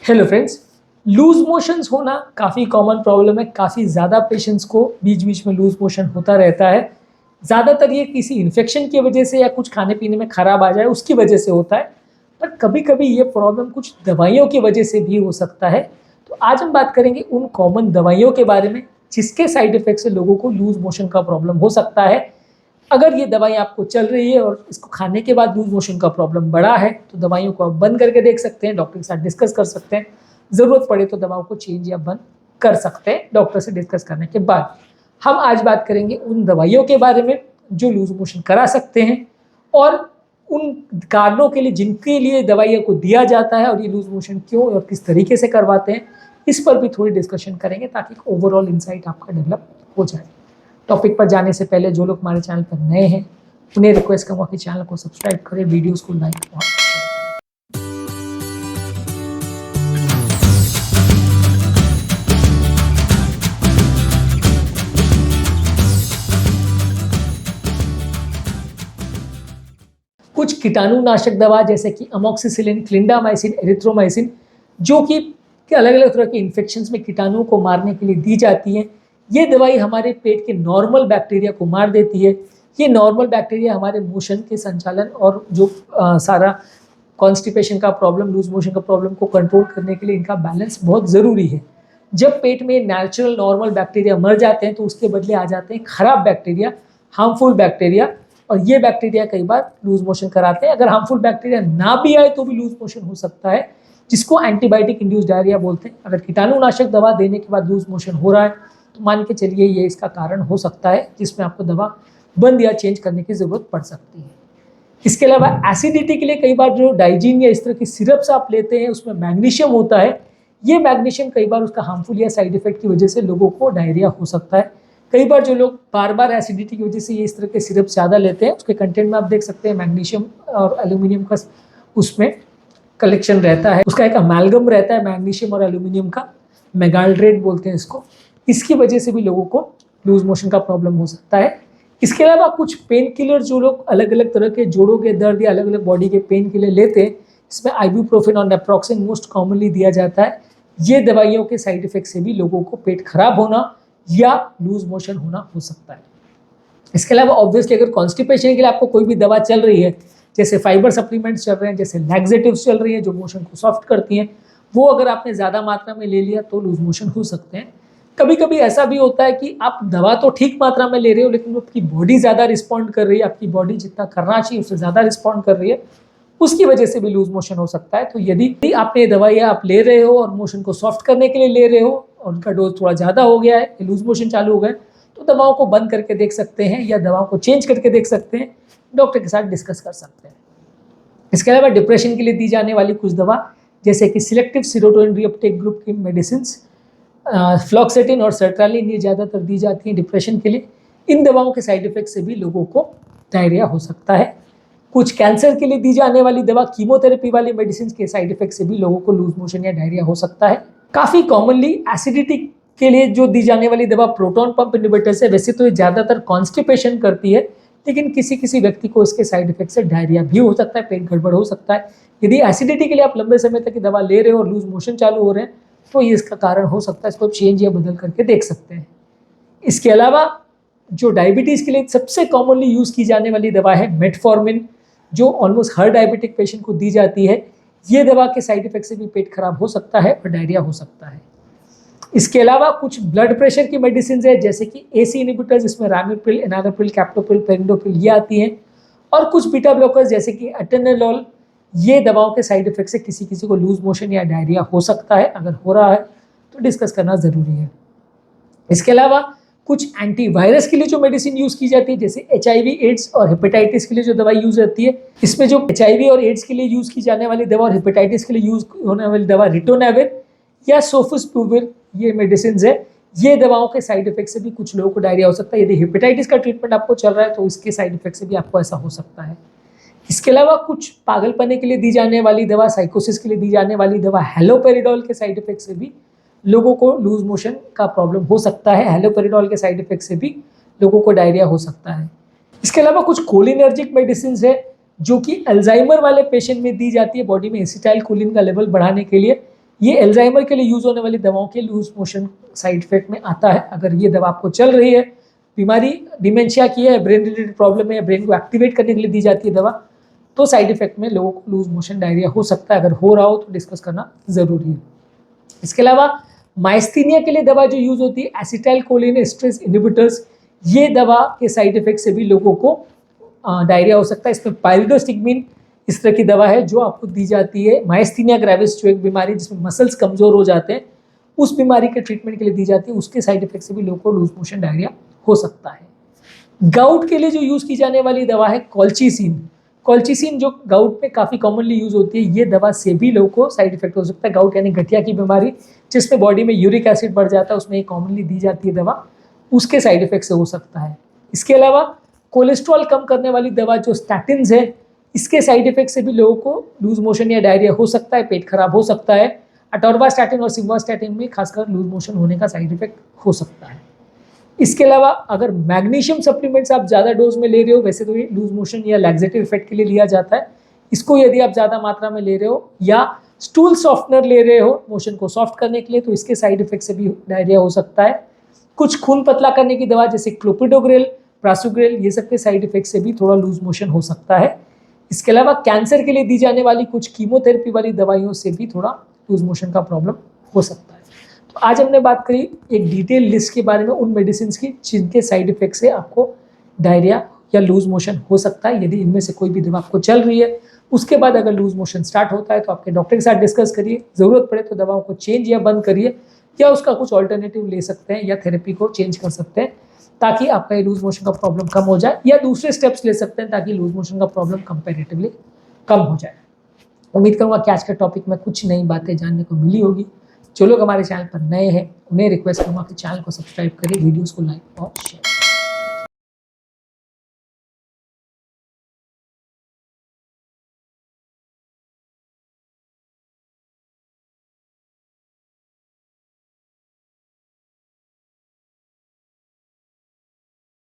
Hello friends, loose motions होना काफ़ी common problem है। काफ़ी ज़्यादा पेशेंट्स को बीच बीच में लूज मोशन होता रहता है। ज़्यादातर ये किसी इन्फेक्शन की वजह से या कुछ खाने पीने में ख़राब आ जाए उसकी वजह से होता है, पर कभी कभी ये प्रॉब्लम कुछ दवाइयों की वजह से भी हो सकता है। तो आज हम बात करेंगे उन कॉमन दवाइयों के बारे में जिसके साइड इफेक्ट से लोगों को लूज मोशन का प्रॉब्लम हो सकता है। अगर ये दवाई आपको चल रही है और इसको खाने के बाद लूज मोशन का प्रॉब्लम बढ़ा है तो दवाइयों को आप बंद करके देख सकते हैं, डॉक्टर के साथ डिस्कस कर सकते हैं। ज़रूरत पड़े तो दवाओं को चेंज या बंद कर सकते हैं डॉक्टर से डिस्कस करने के बाद। हम आज बात करेंगे उन दवाइयों के बारे में जो लूज मोशन करा सकते हैं और उन कारणों के लिए जिनके लिए दवाइयों को दिया जाता है और ये लूज मोशन क्यों और किस तरीके से करवाते हैं, इस पर भी थोड़ी डिस्कशन करेंगे ताकि ओवरऑल इंसाइट आपका डेवलप हो जाए। टॉपिक पर जाने से पहले जो लोग हमारे चैनल पर नए हैं उन्हें रिक्वेस्ट करूँगा कि चैनल को सब्सक्राइब करें, वीडियोस को लाइक करें। कुछ कीटाणुनाशक दवा जैसे कि अमोक्सिसिलिन, क्लिंडामाइसिन, एरिथ्रोमाइसिन जो कि अलग अलग तरह के इन्फेक्शंस में कीटाणुओं को मारने के लिए दी जाती है। ये दवाई हमारे पेट के नॉर्मल बैक्टीरिया को मार देती है। ये नॉर्मल बैक्टीरिया हमारे मोशन के संचालन और जो सारा कॉन्स्टिपेशन का प्रॉब्लम, लूज मोशन का प्रॉब्लम को कंट्रोल करने के लिए इनका बैलेंस बहुत ज़रूरी है। जब पेट में नेचुरल नॉर्मल बैक्टीरिया मर जाते हैं तो उसके बदले आ जाते हैं खराब बैक्टीरिया, हार्मफुल बैक्टीरिया, और ये बैक्टीरिया कई बार लूज मोशन कराते हैं। अगर हार्मफुल बैक्टीरिया ना भी आए तो भी लूज मोशन हो सकता है, जिसको एंटीबायोटिक इंड्यूस डायरिया बोलते हैं। अगर कीटाणुनाशक दवा देने के बाद लूज मोशन हो रहा है तो मान के चलिए ये इसका कारण हो सकता है, जिसमें आपको दवा बंद या चेंज करने की ज़रूरत पड़ सकती है। इसके अलावा एसिडिटी के लिए कई बार जो डाइजीन या इस तरह की सिरप्स आप लेते हैं उसमें मैग्नीशियम होता है। ये मैग्नीशियम कई बार उसका हार्मफुल या साइड इफेक्ट की वजह से लोगों को डायरिया हो सकता है। कई बार जो लोग बार बार एसिडिटी की वजह से ये इस तरह के सिरप ज़्यादा लेते हैं उसके कंटेंट में आप देख सकते हैं मैग्नीशियम और एल्यूमिनियम का उसमें कलेक्शन रहता है। उसका एक अमेलगम रहता है मैग्नीशियम और एल्यूमिनियम का, मेगाल्ड्रेट बोलते हैं इसको। इसकी वजह से भी लोगों को लूज मोशन का प्रॉब्लम हो सकता है। इसके अलावा कुछ पेन किलर जो लोग अलग अलग तरह के जोड़ों के दर्द या अलग अलग बॉडी के पेन के लिए लेते हैं, इसमें आइबुप्रोफेन और नेप्रोक्सिन मोस्ट कॉमनली दिया जाता है। ये दवाइयों के साइड इफेक्ट से भी लोगों को पेट खराब होना या लूज मोशन होना हो सकता है। इसके अलावा ऑब्वियसली अगर कॉन्स्टिपेशन के लिए आपको कोई भी दवा चल रही है, जैसे फाइबर सप्लीमेंट्स चल रहे हैं, जैसे लैक्सेटिव्स चल रही हैं जो मोशन को सॉफ्ट करती हैं, वो अगर आपने ज़्यादा मात्रा में ले लिया तो लूज मोशन हो सकते हैं। कभी कभी ऐसा भी होता है कि आप दवा तो ठीक मात्रा में ले रहे हो लेकिन आपकी बॉडी ज़्यादा रिस्पॉन्ड कर रही है, आपकी बॉडी जितना करना चाहिए उससे ज़्यादा रिस्पॉन्ड कर रही है, उसकी वजह से भी लूज मोशन हो सकता है। तो यदि आपने दवाई आप ले रहे हो और मोशन को सॉफ्ट करने के लिए ले रहे हो और उनका डोज थोड़ा ज़्यादा हो गया है, लूज मोशन चालू हो गए, तो दवाओं को बंद करके देख सकते हैं या दवाओं को चेंज करके देख सकते हैं, डॉक्टर के साथ डिस्कस कर सकते हैं। इसके अलावा डिप्रेशन के लिए दी जाने वाली कुछ दवा जैसे कि सिलेक्टिव सीरोटोनिन रीअपटेक ग्रुप की मेडिसिन, फ्लॉक्सेटिन और सर्ट्रालिन, ये ज़्यादातर दी जाती हैं डिप्रेशन के लिए। इन दवाओं के साइड इफेक्ट से भी लोगों को डायरिया हो सकता है। कुछ कैंसर के लिए दी जाने वाली दवा, कीमोथेरेपी वाली मेडिसिन के साइड इफेक्ट से भी लोगों को लूज मोशन या डायरिया हो सकता है। काफ़ी कॉमनली एसिडिटी के लिए जो दी जाने वाली दवा प्रोटॉन पंप इनहिबिटर्स है। वैसे तो ये ज़्यादातर कॉन्स्टिपेशन करती है लेकिन किसी किसी व्यक्ति को इसके साइड इफेक्ट से डायरिया भी हो सकता है, पेट गड़बड़ हो सकता है। यदि एसिडिटी के लिए आप लंबे समय तक दवा ले रहे हो और लूज मोशन चालू हो रहे हैं तो ये इसका कारण हो सकता है, इसको चेंज या बदल करके देख सकते हैं। इसके अलावा जो डायबिटीज़ के लिए सबसे कॉमनली यूज़ की जाने वाली दवा है मेटफॉर्मिन, जो ऑलमोस्ट हर डायबिटिक पेशेंट को दी जाती है। ये दवा के साइड इफेक्ट से भी पेट खराब हो सकता है और डायरिया हो सकता है। इसके अलावा कुछ ब्लड प्रेशर की मेडिसिन है जैसे कि एसी इनहिबिटर्स, इसमें रामिप्रिल, एनालोप्रिल, कैप्टोप्रिल, पेरिडोप्रिल ये आती हैं, और कुछ बीटा ब्लॉकर्स जैसे कि एटेनोलोल। ये दवाओं के साइड इफेक्ट से किसी किसी को लूज मोशन या डायरिया हो सकता है। अगर हो रहा है तो डिस्कस करना ज़रूरी है। इसके अलावा कुछ एंटीवायरस के लिए जो मेडिसिन यूज़ की जाती है जैसे HIV, एड्स और हेपेटाइटिस के लिए जो दवाई यूज़ होती है, इसमें जो HIV और एड्स के लिए यूज़ की जाने वाली दवा और हेपेटाइटिस के लिए यूज़ होने वाली दवा रिटोनेविर या सोफोस्पुविर ये मेडिसिन है। ये दवाओं के साइड इफेक्ट से भी कुछ लोगों को डायरिया हो सकता है। यदि हेपेटाइटिस का ट्रीटमेंट आपको चल रहा है तो इसके साइड इफेक्ट से भी आपको ऐसा हो सकता है। इसके अलावा कुछ पागलपने के लिए दी जाने वाली दवा, साइकोसिस के लिए दी जाने वाली दवा हैलोपेरिडोल के साइड इफेक्ट से भी लोगों को लूज मोशन का प्रॉब्लम हो सकता है। हैलोपेरिडोल के साइड इफेक्ट से भी लोगों को डायरिया हो सकता है। इसके अलावा कुछ कोलिनर्जिक मेडिसिन है जो कि अल्जाइमर वाले पेशेंट में दी जाती है बॉडी में एसिटाइल कोलिन का लेवल बढ़ाने के लिए। ये एल्जाइमर के लिए यूज होने वाली दवाओं के लूज मोशन साइड इफेक्ट में आता है। अगर ये दवा आपको चल रही है, बीमारी डिमेंशिया की है, ब्रेन रिलेटेड प्रॉब्लम है, ब्रेन को एक्टिवेट करने के लिए दी जाती है दवा, तो साइड इफेक्ट में लोगों को लूज मोशन डायरिया हो सकता है। अगर हो रहा हो तो डिस्कस करना जरूरी है। इसके अलावा माइस्थीनिया के लिए दवा जो यूज होती है एसिटाइल कोलिन एस्ट्रेस इनहिबिटर्स, ये दवा के साइड इफेक्ट से भी लोगों को डायरिया हो सकता है। इसमें पाइरिडोस्टिग्मिन इस तरह की दवा है जो आपको दी जाती है माइस्थीनिया ग्रेविस, जो एक बीमारी जिसमें मसल्स कमजोर हो जाते हैं, उस बीमारी के ट्रीटमेंट के लिए दी जाती है। उसके साइड इफेक्ट से भी लोगों को लूज मोशन डायरिया हो सकता है। गाउट के लिए जो यूज की जाने वाली दवा है कॉल्चिसिन, कॉल्चिसिन जो गाउट में काफ़ी कॉमनली यूज होती है, ये दवा से भी लोगों को साइड इफेक्ट हो सकता है। गाउट यानी गठिया की बीमारी जिसमें बॉडी में यूरिक एसिड बढ़ जाता है, उसमें कॉमनली दी जाती है दवा, उसके साइड इफेक्ट से हो सकता है। इसके अलावा कोलेस्ट्रॉल कम करने वाली दवा जो स्टैटिन्स है, इसके साइड इफेक्ट से भी लोगों को लूज मोशन या डायरिया हो सकता है, पेट खराब हो सकता है। अटोरवास्टैटिन और सिम्वास्टैटिन में खासकर लूज मोशन होने का साइड इफेक्ट हो सकता है। इसके अलावा अगर मैग्नीशियम सप्लीमेंट्स आप ज़्यादा डोज में ले रहे हो, वैसे तो ये लूज मोशन या लैक्सेटिव इफेक्ट के लिए लिया जाता है, इसको यदि आप ज़्यादा मात्रा में ले रहे हो या स्टूल सॉफ्टनर ले रहे हो मोशन को सॉफ्ट करने के लिए, तो इसके साइड इफेक्ट से भी डायरिया हो सकता है। कुछ खून पतला करने की दवा जैसे क्लोपिडोग्रेल, प्रासुग्रेल, ये सब के साइड इफेक्ट से भी थोड़ा लूज मोशन हो सकता है। इसके अलावा कैंसर के लिए दी जाने वाली कुछ कीमोथेरेपी वाली दवाइयों से भी थोड़ा लूज मोशन का प्रॉब्लम हो सकता है। तो आज हमने बात करी एक डिटेल लिस्ट के बारे में उन मेडिसिन की जिनके साइड इफेक्ट से आपको डायरिया या लूज मोशन हो सकता है। यदि इनमें से कोई भी दवा आपको चल रही है, उसके बाद अगर लूज मोशन स्टार्ट होता है तो आपके डॉक्टर के साथ डिस्कस करिए, ज़रूरत पड़े तो दवाओं को चेंज या बंद करिए, या उसका कुछ ऑल्टरनेटिव ले सकते हैं या थेरेपी को चेंज कर सकते हैं ताकि आपका ये लूज मोशन का प्रॉब्लम कम हो जाए, या दूसरे स्टेप्स ले सकते हैं ताकि लूज मोशन का प्रॉब्लम कंपैरेटिवली कम हो जाए। उम्मीद करूँगा कि आज के टॉपिक में कुछ नई बातें जानने को मिली होगी। जो लोग हमारे चैनल पर नए हैं उन्हें रिक्वेस्ट करूँगा कि चैनल को सब्सक्राइब करें, वीडियोज़ को लाइक और शेयर।